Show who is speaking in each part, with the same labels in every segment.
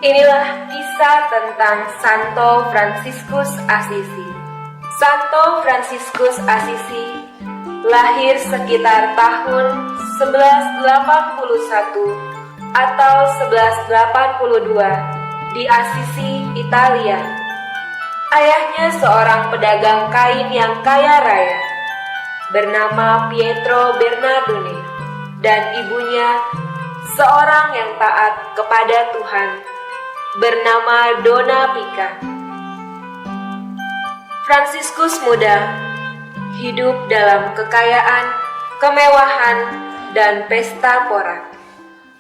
Speaker 1: Inilah kisah tentang Santo Fransiskus Assisi. Santo Fransiskus Assisi lahir sekitar tahun 1181 atau 1182 di Assisi, Italia. Ayahnya seorang pedagang kain yang kaya raya, bernama Pietro Bernardone, dan ibunya seorang yang taat kepada Tuhan, bernama Donna Pica. Fransiskus muda hidup dalam kekayaan, kemewahan, dan pesta pora.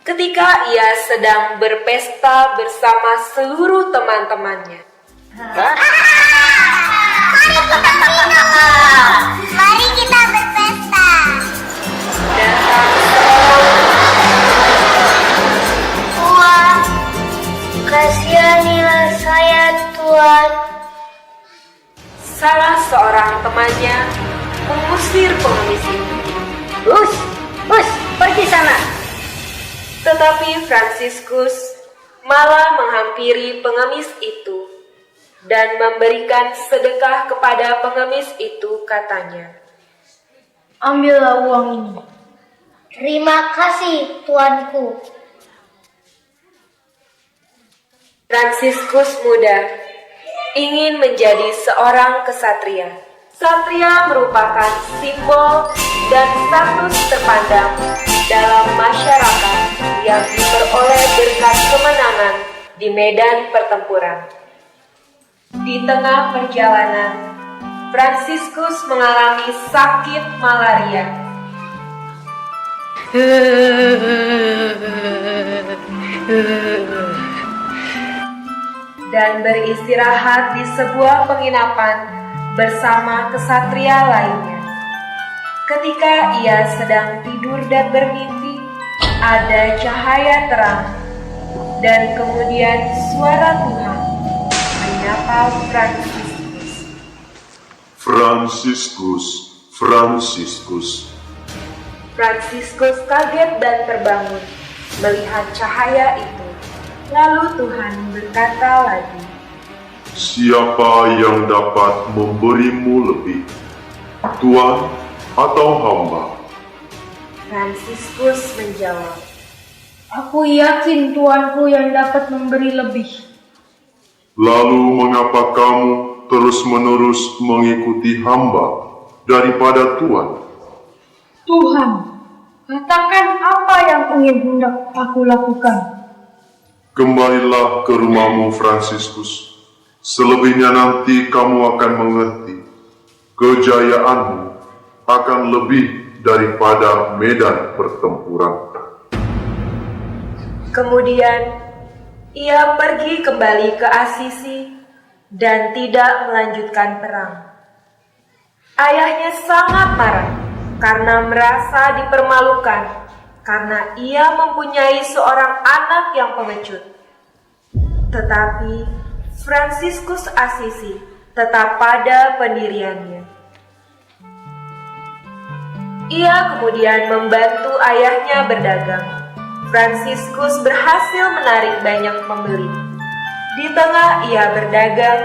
Speaker 1: Ketika ia sedang berpesta bersama seluruh teman-temannya,
Speaker 2: Mari kita berpesta.
Speaker 1: datang
Speaker 2: Tuhan, kasihanilah saya, Tuhan.
Speaker 1: salah seorang temannya mengusir pengemis itu.
Speaker 3: Bus, pergi sana.
Speaker 1: Tetapi Fransiskus malah menghampiri pengemis itu dan memberikan sedekah kepada pengemis itu, katanya.
Speaker 3: Ambillah uang ini.
Speaker 2: Terima kasih, Tuanku.
Speaker 1: Fransiskus muda ingin menjadi seorang kesatria. Satria merupakan simbol dan status terpandang dalam masyarakat yang diperoleh berkat kemenangan di medan pertempuran. Di tengah perjalanan, Fransiskus mengalami sakit malaria. Dan beristirahat di sebuah penginapan bersama kesatria lainnya. Ketika ia sedang tidur dan bermimpi, ada cahaya terang, dan kemudian suara Tuhan menyapa Fransiskus.
Speaker 4: Fransiskus.
Speaker 1: Fransiskus kaget dan terbangun melihat cahaya itu. Lalu Tuhan berkata lagi,
Speaker 4: Siapa yang dapat memberimu lebih, Tuan atau hamba?
Speaker 1: Fransiskus menjawab,
Speaker 3: Aku yakin Tuanku yang dapat memberi lebih.
Speaker 4: Lalu mengapa kamu terus-menerus mengikuti hamba daripada Tuan?
Speaker 3: Tuhan, katakan apa yang ingin hendak aku lakukan.
Speaker 4: Kembalilah ke rumahmu, Fransiskus. Selebihnya nanti kamu akan mengerti. Kejayaanmu akan lebih daripada medan pertempuran.
Speaker 1: Kemudian ia pergi kembali ke Assisi dan tidak melanjutkan perang. Ayahnya sangat marah karena merasa dipermalukan karena ia mempunyai seorang anak yang pengecut. Tetapi Fransiskus Assisi tetap pada pendiriannya. Ia kemudian membantu ayahnya berdagang. Fransiskus berhasil menarik banyak pembeli. Di tengah ia berdagang,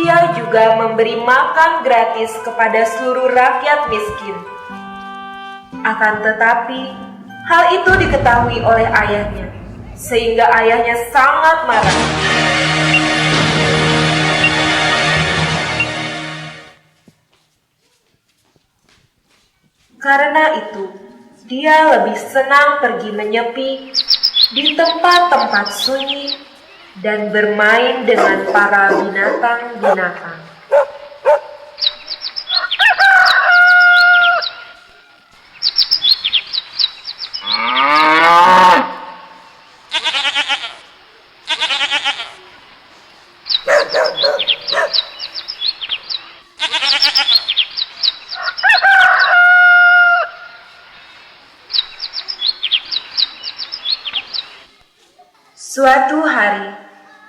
Speaker 1: ia juga memberi makan gratis kepada seluruh rakyat miskin. Akan tetapi, hal itu diketahui oleh ayahnya, sehingga ayahnya sangat marah. Karena itu, dia lebih senang pergi menyepi di tempat-tempat sunyi dan bermain dengan para binatang-binatang. Suatu hari,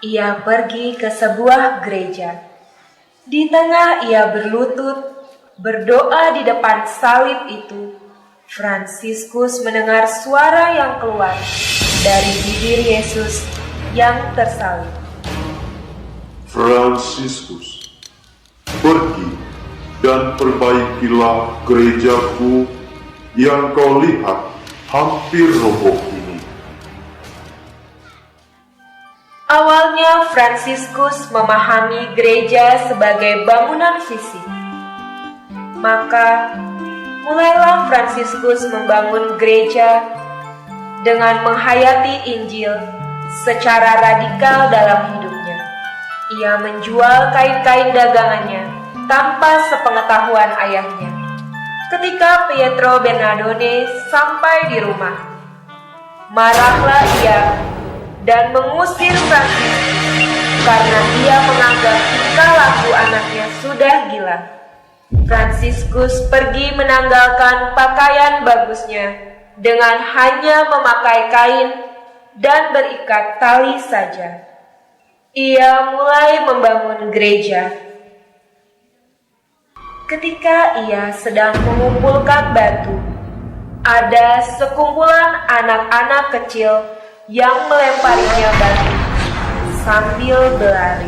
Speaker 1: ia pergi ke sebuah gereja. Di tengah ia berlutut, berdoa di depan salib itu. Fransiskus mendengar suara yang keluar dari bibir Yesus yang tersalib.
Speaker 4: Fransiskus, pergi dan perbaikilah gerejaku yang kau lihat hampir roboh ini.
Speaker 1: Awalnya Fransiskus memahami gereja sebagai bangunan fisik. Maka mulailah Fransiskus membangun gereja dengan menghayati Injil secara radikal dalam hidupnya. Ia menjual kain-kain dagangannya tanpa sepengetahuan ayahnya. Ketika Pietro Bernardone sampai di rumah, marahlah ia dan mengusir Fransiskus karena ia menganggap tingkah laku anaknya sudah gila. Fransiskus pergi menanggalkan pakaian bagusnya dengan hanya memakai kain dan berikat tali saja. Ia mulai membangun gereja. Ketika ia sedang mengumpulkan batu, ada sekumpulan anak-anak kecil yang melemparinya batu sambil berlari.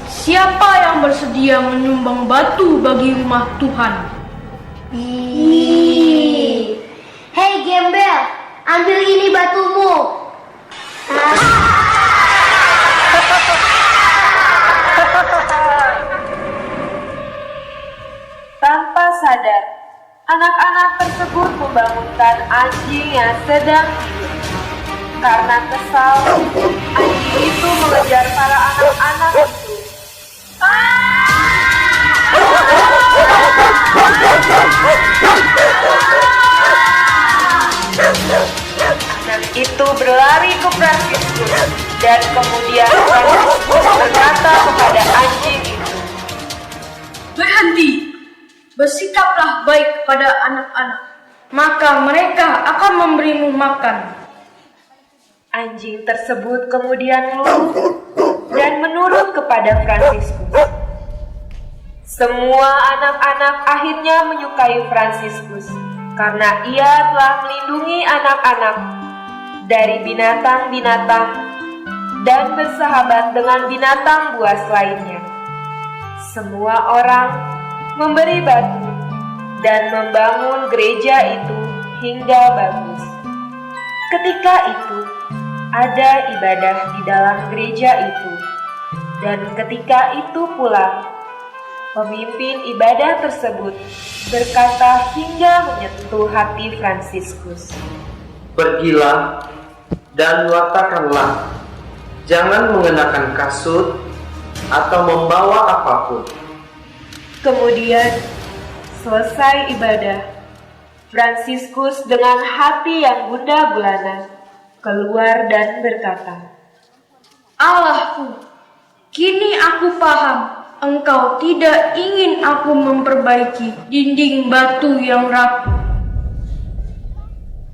Speaker 3: Siapa yang bersedia menyumbang batu bagi rumah Tuhan?
Speaker 2: Hei gembel, ambil ini batumu.
Speaker 1: Tanpa sadar, anak-anak tersebut membangunkan anjing yang sedang tidur. Karena kesal, anjing itu mengejar para anak-anak itu. Anak itu berlari ke Fransiskus dan kemudian Fransiskus berkata kepada anjing itu,
Speaker 3: Berhenti! Bersikaplah baik pada anak-anak, maka mereka akan memberimu makan.
Speaker 1: Anjing tersebut kemudian luluh dan menurut kepada Fransiskus. Semua anak-anak akhirnya menyukai Fransiskus karena ia telah melindungi anak-anak dari binatang-binatang dan bersahabat dengan binatang buas lainnya. Semua orang memberi batu dan membangun gereja itu hingga bagus. Ketika itu, ada ibadah di dalam gereja itu, dan ketika itu pula, pemimpin ibadah tersebut berkata hingga menyentuh hati Fransiskus.
Speaker 5: Pergilah dan wartakanlah, jangan mengenakan kasut atau membawa apapun.
Speaker 1: Kemudian, selesai ibadah, Fransiskus dengan hati yang gundah gulana keluar dan berkata,
Speaker 3: Allahku, kini aku paham Engkau tidak ingin aku memperbaiki dinding batu yang rapuh.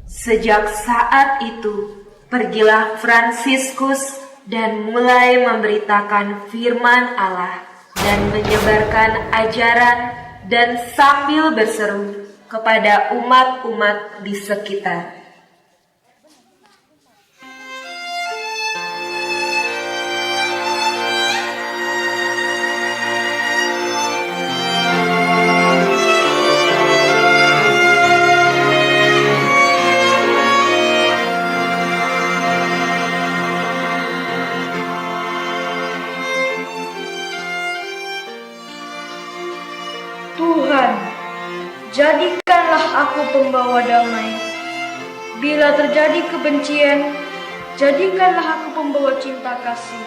Speaker 1: Sejak saat itu, pergilah Fransiskus dan mulai memberitakan firman Allah dan menyebarkan ajaran dan sambil berseru kepada umat-umat di sekitar.
Speaker 3: Tuhan, jadikanlah aku pembawa damai. Bila terjadi kebencian, jadikanlah aku pembawa cinta kasih.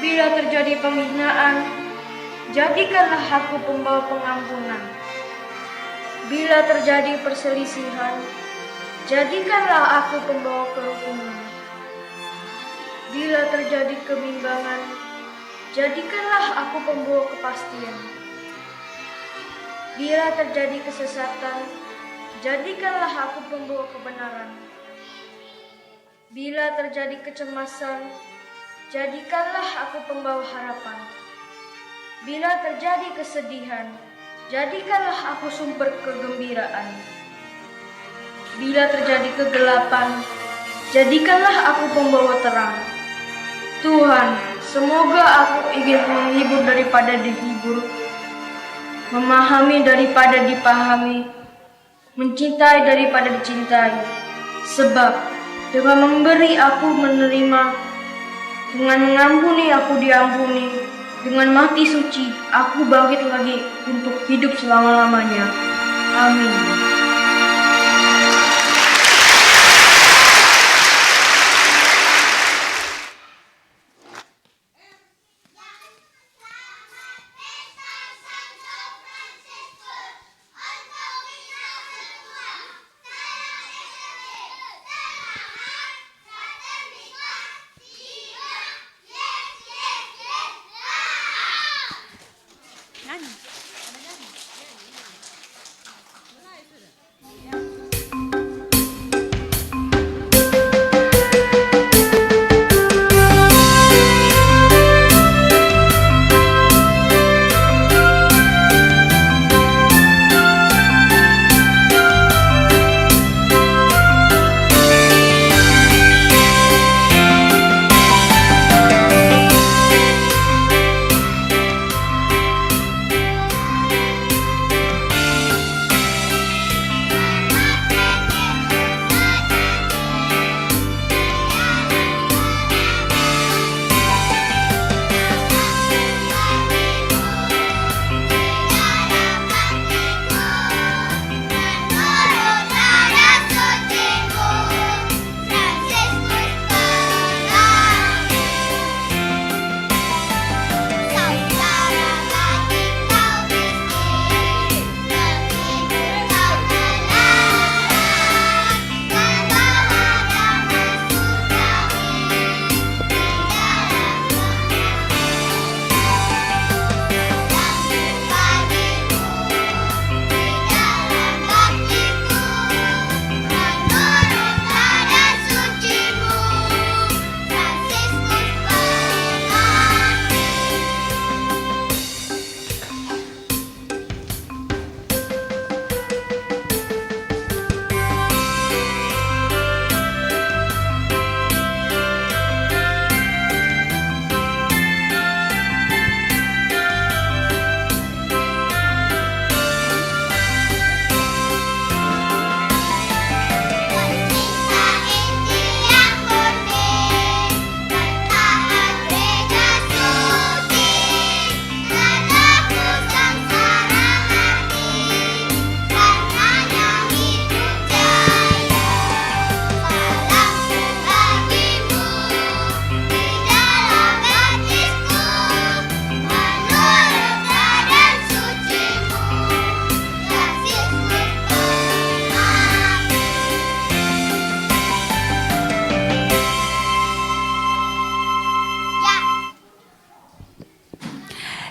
Speaker 3: Bila terjadi penghinaan, jadikanlah aku pembawa pengampunan. Bila terjadi perselisihan, jadikanlah aku pembawa kerukunan. Bila terjadi kebimbangan, jadikanlah aku pembawa kepastian. Bila terjadi kesesatan, jadikanlah aku pembawa kebenaran. Bila terjadi kecemasan, jadikanlah aku pembawa harapan. Bila terjadi kesedihan, jadikanlah aku sumber kegembiraan. Bila terjadi kegelapan, jadikanlah aku pembawa terang. Tuhan, semoga aku ingin menghibur daripada dihibur, memahami daripada dipahami, mencintai daripada dicintai. Sebab dengan memberi aku menerima, dengan mengampuni aku diampuni, dengan mati suci aku bangkit lagi untuk hidup selama-lamanya. Amin.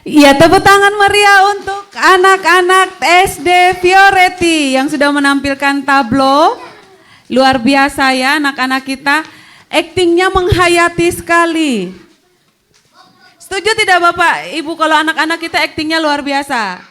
Speaker 6: Iya, tepuk tangan meriah untuk anak-anak SD Fioretti yang sudah menampilkan tablo. Luar biasa ya anak-anak kita, aktingnya menghayati sekali. Setuju tidak Bapak Ibu kalau anak-anak kita aktingnya luar biasa?